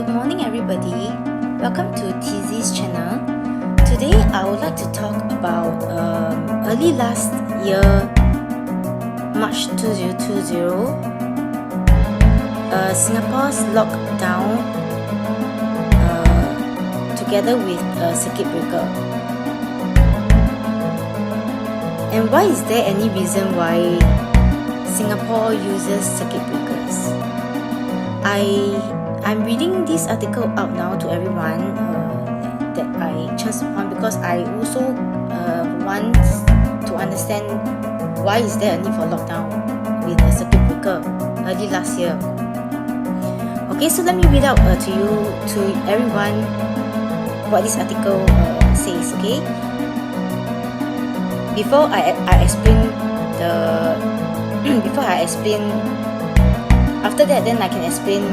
Good morning everybody, welcome to TZ's channel. Today I would like to talk about early last year, March 2020, Singapore's lockdown together with a circuit breaker. And why is there any reason why Singapore uses circuit breakers? I'm reading this article out now to everyone that I chanced upon because I also want to understand why is there a need for lockdown with a circuit breaker early last year. Okay, so let me read out to everyone what this article says. Okay, before I explain after that, then I can explain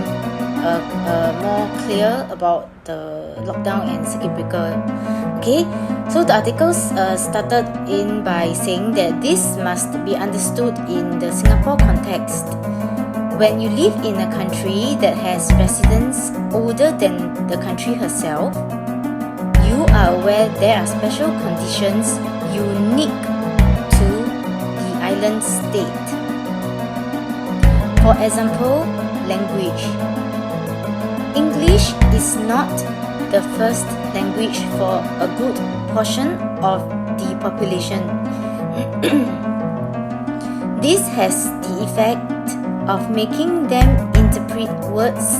more clear about the lockdown and circuit breaker. Okay, so the article started in by saying that this must be understood in the Singapore context. When you live in a country that has residents older than the country herself, you are aware there are special conditions unique to the island state. For example, language. English is not the first language for a good portion of the population. This has the effect of making them interpret words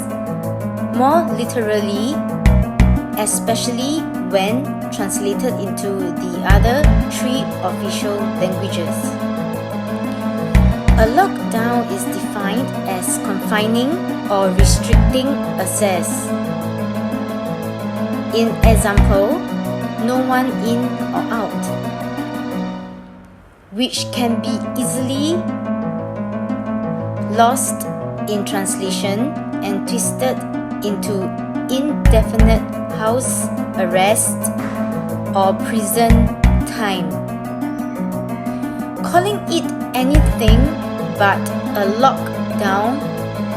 more literally, especially when translated into the other three official languages. A lockdown is defined as confining or restricting access. In example, no one in or out, which can be easily lost in translation and twisted into indefinite house arrest or prison time. Calling it anything but a lockdown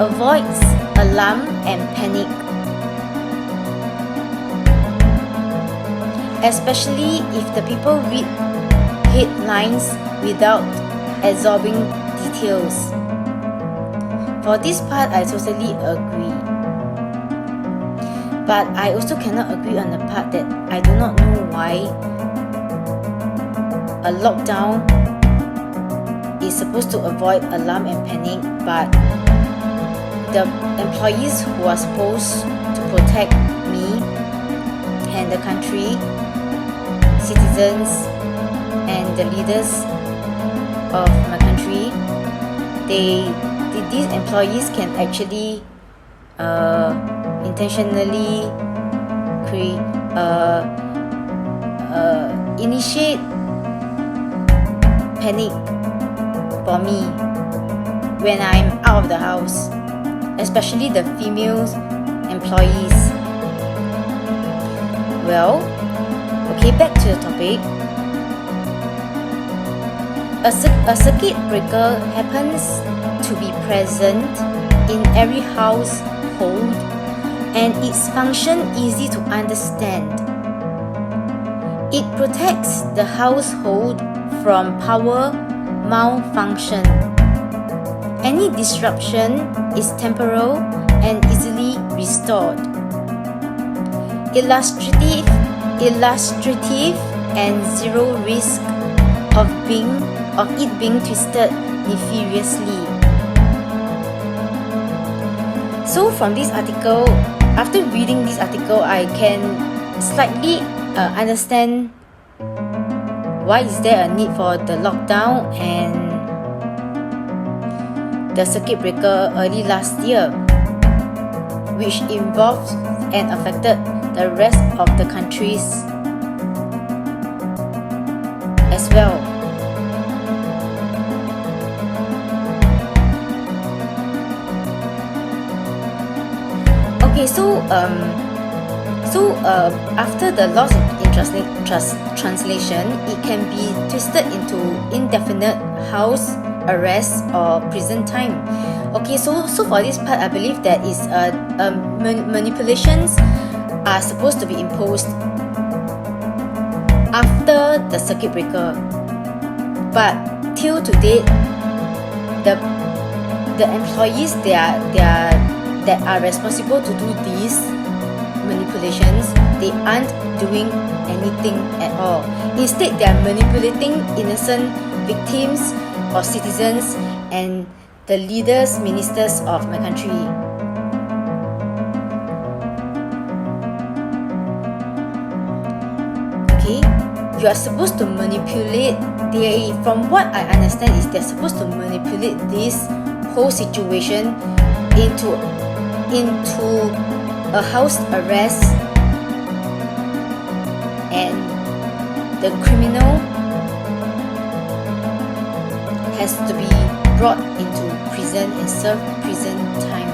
avoids alarm and panic, especially if the people read headlines without absorbing details. For this part, I totally agree. But I also cannot agree on the part that I do not know why a lockdown is supposed to avoid alarm and panic, but the employees who are supposed to protect me and the country, citizens, and the leaders of my country, these employees can actually intentionally initiate panic for me when I'm out of the house, especially the female employees. Well, okay, back to the topic. A circuit breaker happens to be present in every household and its function easy to understand. It protects the household from power malfunction. Any disruption is temporal and easily restored. Illustrative and zero risk of it being twisted nefariously. So from this article, after reading this article, I can slightly understand why is there a need for the lockdown and the circuit breaker early last year, which involved and affected the rest of the countries as well. Okay, so after the loss in translation, it can be twisted into indefinite house arrest or prison time. Okay, so for this part, I believe that is manipulations are supposed to be imposed after the circuit breaker, but till today, the employees that are responsible to do these manipulations, they aren't doing anything at all. Instead, they are manipulating innocent victims or citizens and the leaders, ministers of my country. Okay, you are supposed to manipulate. From what I understand, is they're supposed to manipulate this whole situation into a house arrest, and the criminal has to be brought into prison and serve prison time.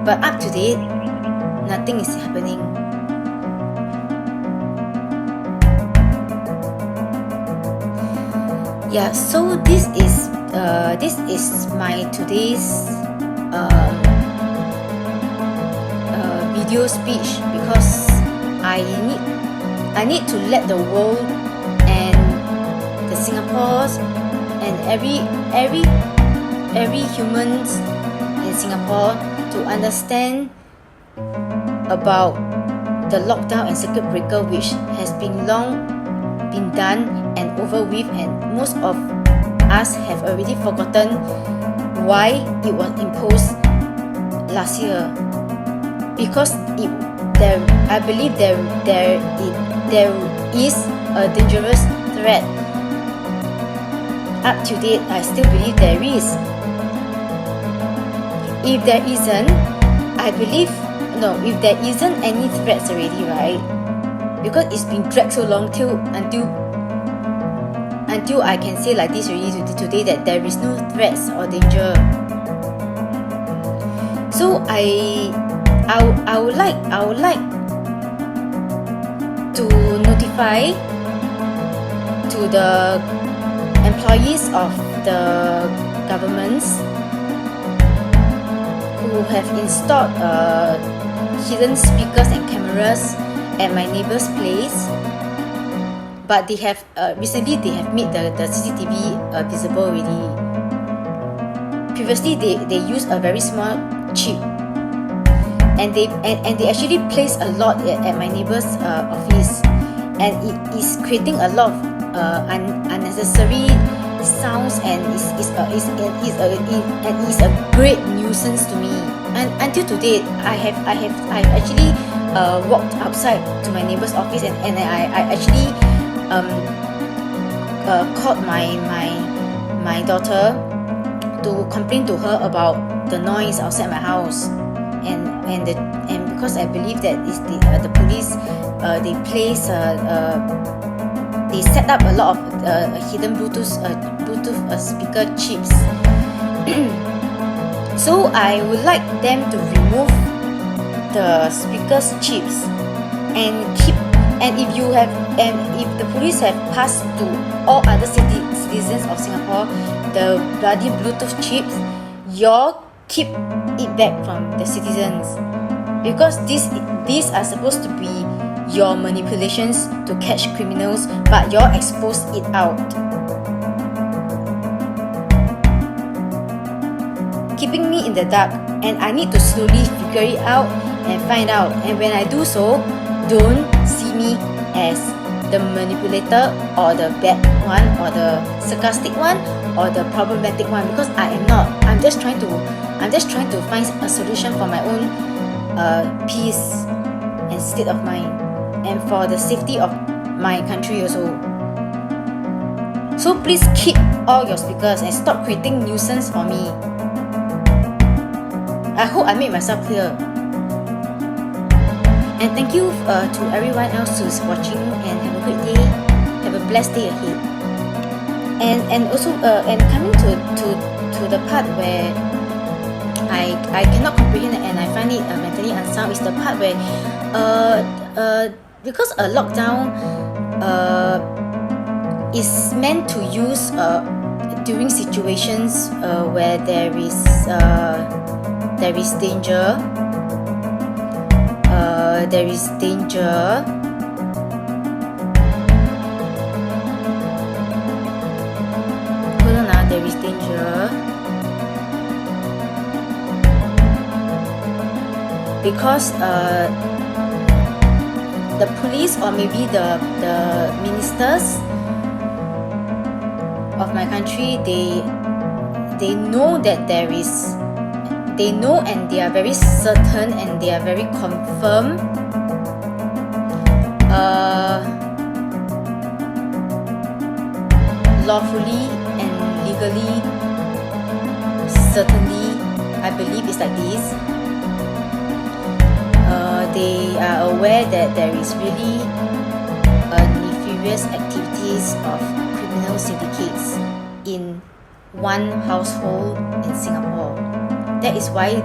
But up to date, nothing is happening. Yeah, so this is my today's video speech, because I need to let the world and the Singapore's and every humans in Singapore to understand about the lockdown and circuit breaker, which has been long been done and over with, and most of us have already forgotten why it was imposed last year. Because I believe there is a dangerous threat. Up to date, I still believe there is. If there isn't, if there isn't any threats already, right? Because it's been dragged so long until I can say like this already today, that there is no threats or danger. So I would like to notify to the employees of the governments who have installed hidden speakers and cameras at my neighbor's place, but they have recently they have made the CCTV visible already. Previously, they used a very small chip, and they actually place a lot at my neighbor's office, and it is creating a lot of unnecessary sounds, and is a great nuisance to me. And until today, I've actually walked outside to my neighbor's office, and I actually called my daughter to complain to her about the noise outside my house, and because I believe that is the police, they set up a lot of hidden Bluetooth speaker chips. So I would like them to remove the speakers chips and if the police have passed to all other citizens of Singapore the bloody Bluetooth chips, y'all keep it back from the citizens, because these are supposed to be your manipulations to catch criminals, but y'all expose it out, keeping me in the dark, and I need to slowly figure it out and find out. And when I do so, don't see me as the manipulator or the bad one or the sarcastic one or the problematic one, because I am not. I'm just trying to find a solution for my own peace and state of mind, and for the safety of my country also. So please keep all your speakers and stop creating nuisance for me. I hope I made myself clear. And thank you to everyone else who's watching, and have a great day. Have a blessed day ahead. And also and coming to the part where I cannot comprehend and I find it mentally unsound is the part where because a lockdown is meant to use during situations where there is danger. There is danger. Hold on, there is danger. Because the police or maybe the ministers of my country, they know that they know and they are very certain and they are very confirmed lawfully and legally, certainly, I believe it's like this. They are aware that there is really nefarious activities of criminal syndicates in one household in Singapore. That is why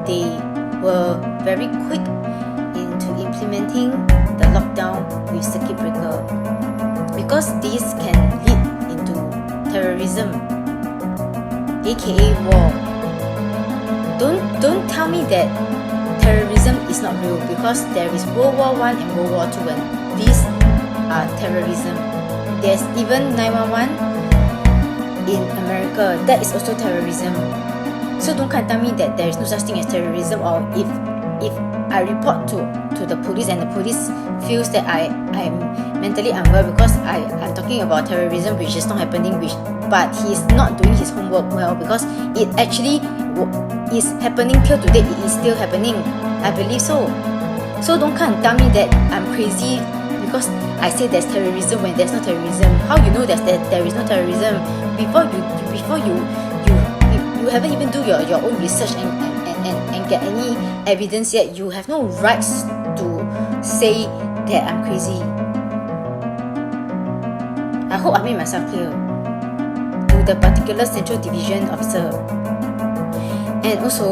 they were very quick into implementing the lockdown with circuit breaker, because this can lead into terrorism, aka war. Don't tell me that terrorism is not real, because there is World War I and World War II, and these are terrorism. There's even 911 in America, that is also terrorism. So don't tell me that there is no such thing as terrorism, or if I report to the police and the police feels that I'm mentally unwell because I'm talking about terrorism which is not happening, but he's not doing his homework well, because it actually is happening till today. It is still happening, I believe so. So don't come and tell me that I'm crazy because I say there's terrorism when there's no terrorism. How you know that there is no terrorism? Before you haven't even do your own research and get any evidence yet, you have no rights to say that I'm crazy. I hope I made myself clear to the particular Central Division officer. And also,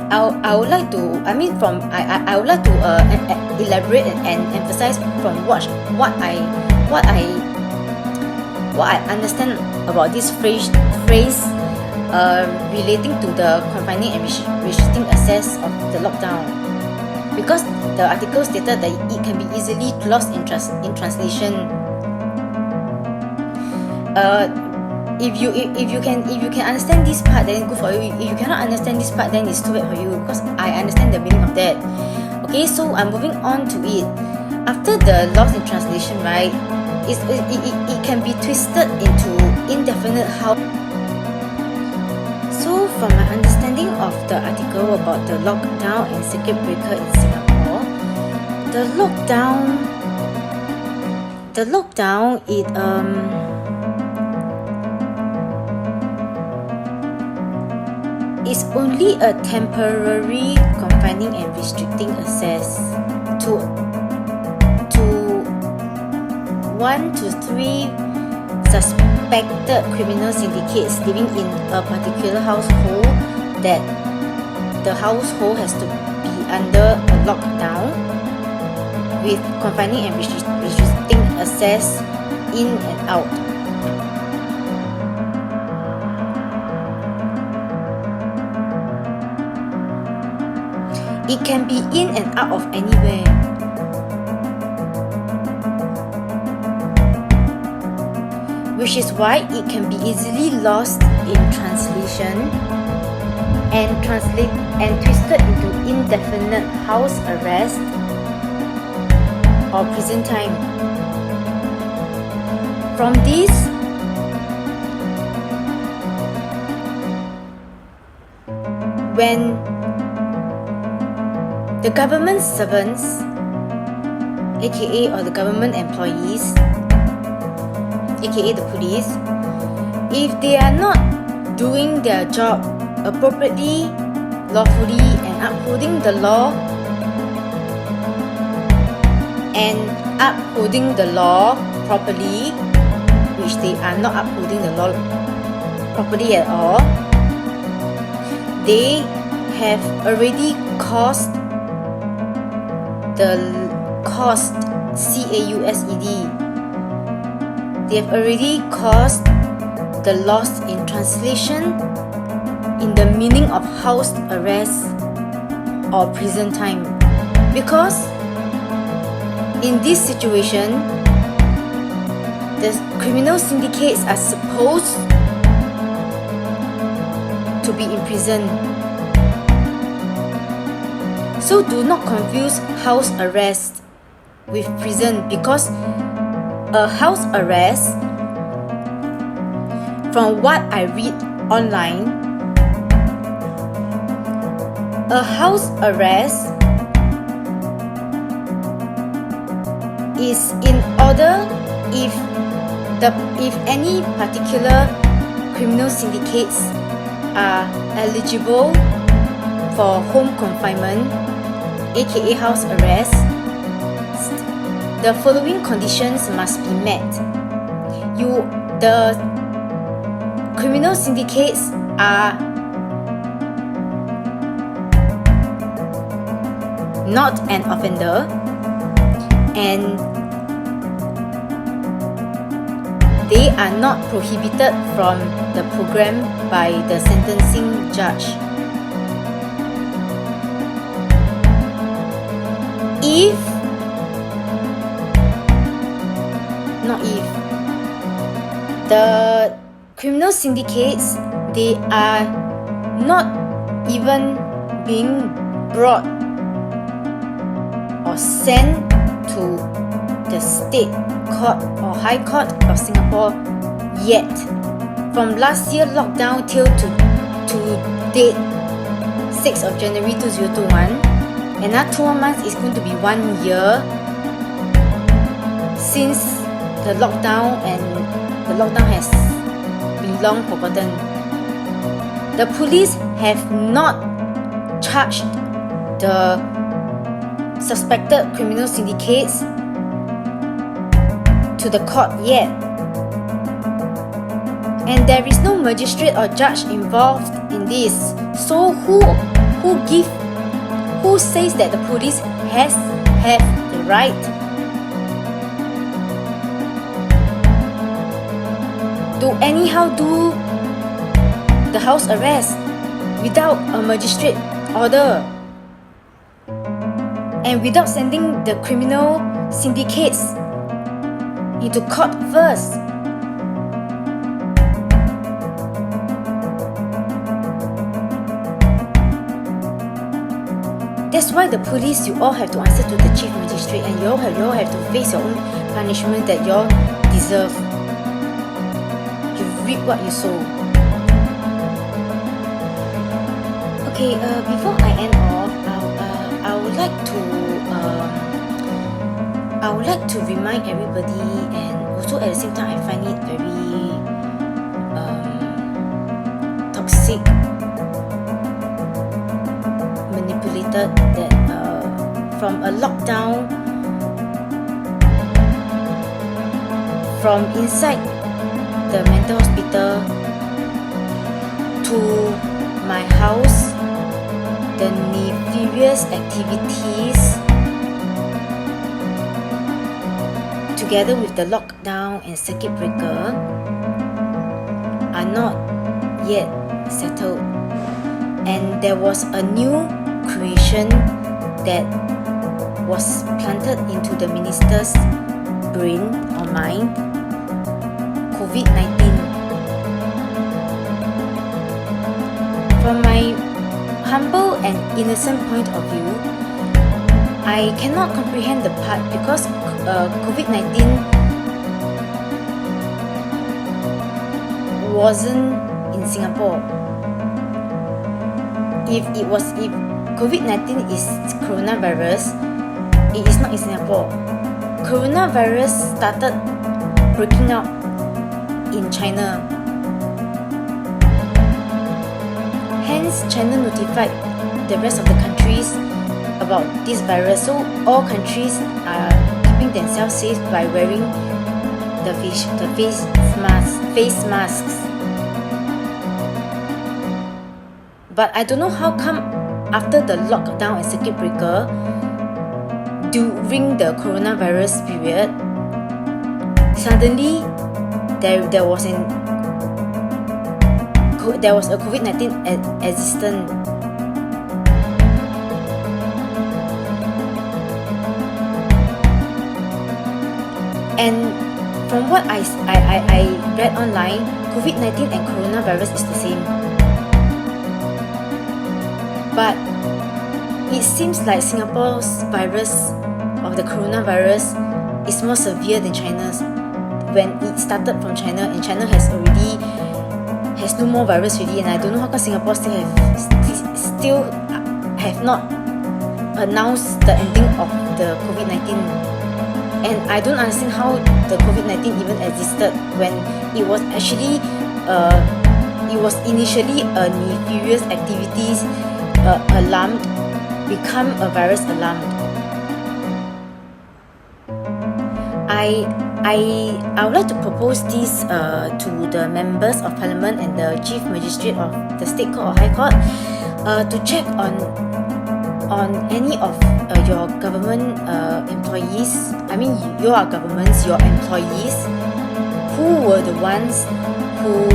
I would like to elaborate and emphasize from what I understand about this phrase relating to the confining and restricting access of the lockdown, because the article stated that it can be easily lost in translation. If you can understand this part, then good for you. If you cannot understand this part, then it's too bad for you, because I understand the meaning of that. Okay, so I'm moving on to it. After the loss in translation, right, it can be twisted into indefinite how. So from my understanding of the article about the lockdown and circuit breaker in Singapore, the lockdown is only a temporary confining and restricting access to 1 to 3 suspected criminal syndicates living in a particular household, that the household has to be under a lockdown with confining and restricting access in and out. It can be in and out of anywhere. Which is why it can be easily lost in translation and twisted into indefinite house arrest or prison time. From this, when the government servants, aka or the government employees, aka the police, if they are not doing their job appropriately, lawfully, and upholding the law properly, which they are not upholding the law properly at all, they have already caused they have already caused the loss in translation in the meaning of house arrest or prison time. Because in this situation, the criminal syndicates are supposed to be in prison. So do not confuse house arrest with prison, because a house arrest, from what I read online, a house arrest is in order if any particular criminal syndicates are eligible for home confinement, aka house arrest, the following conditions must be met. The criminal syndicates are not an offender, and they are not prohibited from the program by the sentencing judge. The criminal syndicates, they are not even being brought or sent to the state court or high court of Singapore yet. From last year lockdown till to date, 6th of January 2021, another 2 months is going to be 1 year since the lockdown, and the lockdown has been long forgotten. The police have not charged the suspected criminal syndicates to the court yet, and there is no magistrate or judge involved in this. So who says that the police have the right to anyhow do the house arrest without a magistrate order and without sending the criminal syndicates into court first? That's why the police, you all have to answer to the chief magistrate, and you all have to face your own punishment that you all deserve. You reap what you sow. Okay, before I end off, I would like to remind everybody, and also at the same time I find it very toxic, manipulated, that from a lockdown, from inside the mental hospital to my house, the nefarious activities together with the lockdown and circuit breaker are not yet settled, and there was a new creation that was planted into the minister's brain or mind: COVID-19. From my humble and innocent point of view, I cannot comprehend the part, because COVID-19 wasn't in Singapore. If COVID-19 is coronavirus, it is not in Singapore. Coronavirus started breaking out in China. Hence, China notified the rest of the countries about this virus. So all countries are keeping themselves safe by wearing the face masks. But I don't know how come after the lockdown and circuit breaker, during the coronavirus period, suddenly there was a COVID-19 existent. And from what I read online, COVID-19 and coronavirus is the same. But it seems like Singapore's virus of the coronavirus is more severe than China's. When it started from China, and China has no more virus already, and I don't know how come Singapore still have not announced the ending of the COVID-19. And I don't understand how the COVID-19 even existed when it was actually it was initially a nefarious activities alarmed become a virus alarmed. I would like to propose this to the members of Parliament and the Chief Magistrate of the State Court or High Court to check on any of your government employees. I mean, your governments, your employees, who were the ones who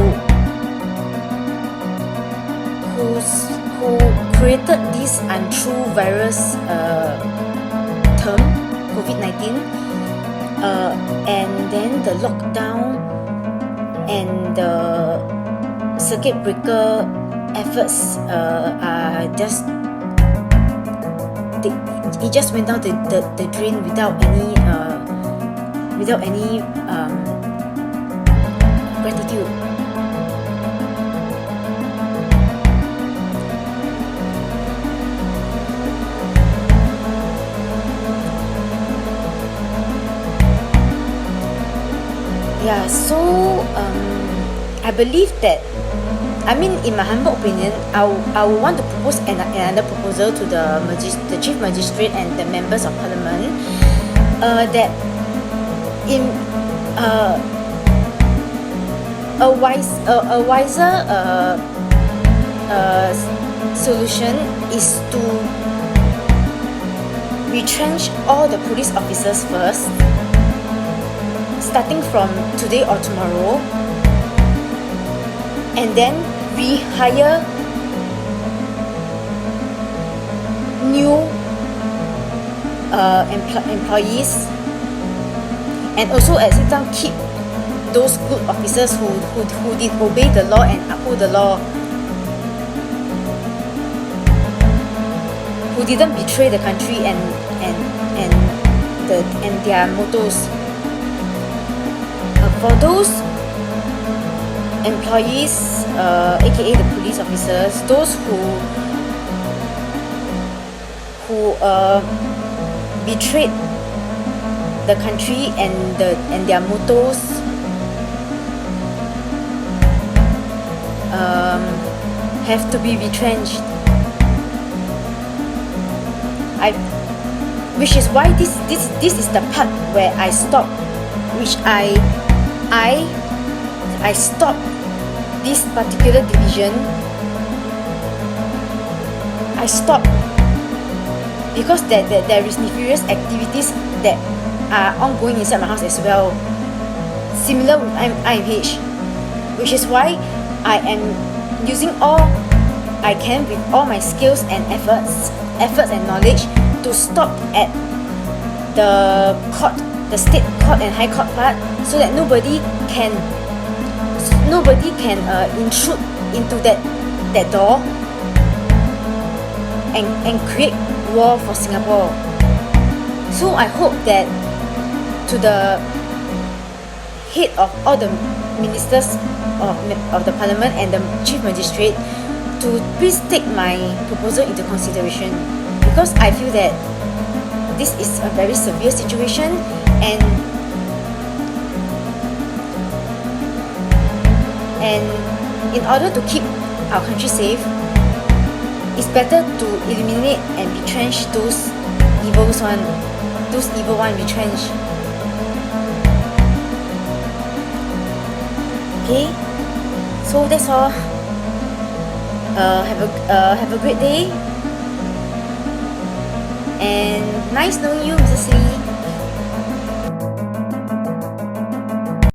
created this untrue virus term, COVID-19, and then the lockdown and the circuit breaker efforts are just it just went down the drain without any gratitude. Yeah, so I believe that, I mean, in my humble opinion, I would want to propose another proposal to the Chief Magistrate and the members of Parliament that in a wiser solution is to retrench all the police officers first, starting from today or tomorrow, and then rehire new employees, and also at the same time keep those good officers who did obey the law and uphold the law, who didn't betray the country and their mottos. For those employees, aka the police officers, those who betrayed the country and their mottos, have to be retrenched. Which is why this is the part where I stop, which I stop this particular division. I stop because there is nefarious activities that are ongoing inside my house as well, similar with IMH, which is why I am using all I can with all my skills and efforts and knowledge to stop at the court, the state court and high court part, so that nobody can intrude into that door and create war for Singapore. So I hope that to the head of all the ministers of the Parliament and the Chief Magistrate to please take my proposal into consideration, because I feel that this is a very severe situation, and in order to keep our country safe, it's better to eliminate and retrench those evil one, retrench. Okay, so that's all. Have a great day, and nice knowing you, Mrs. Lee.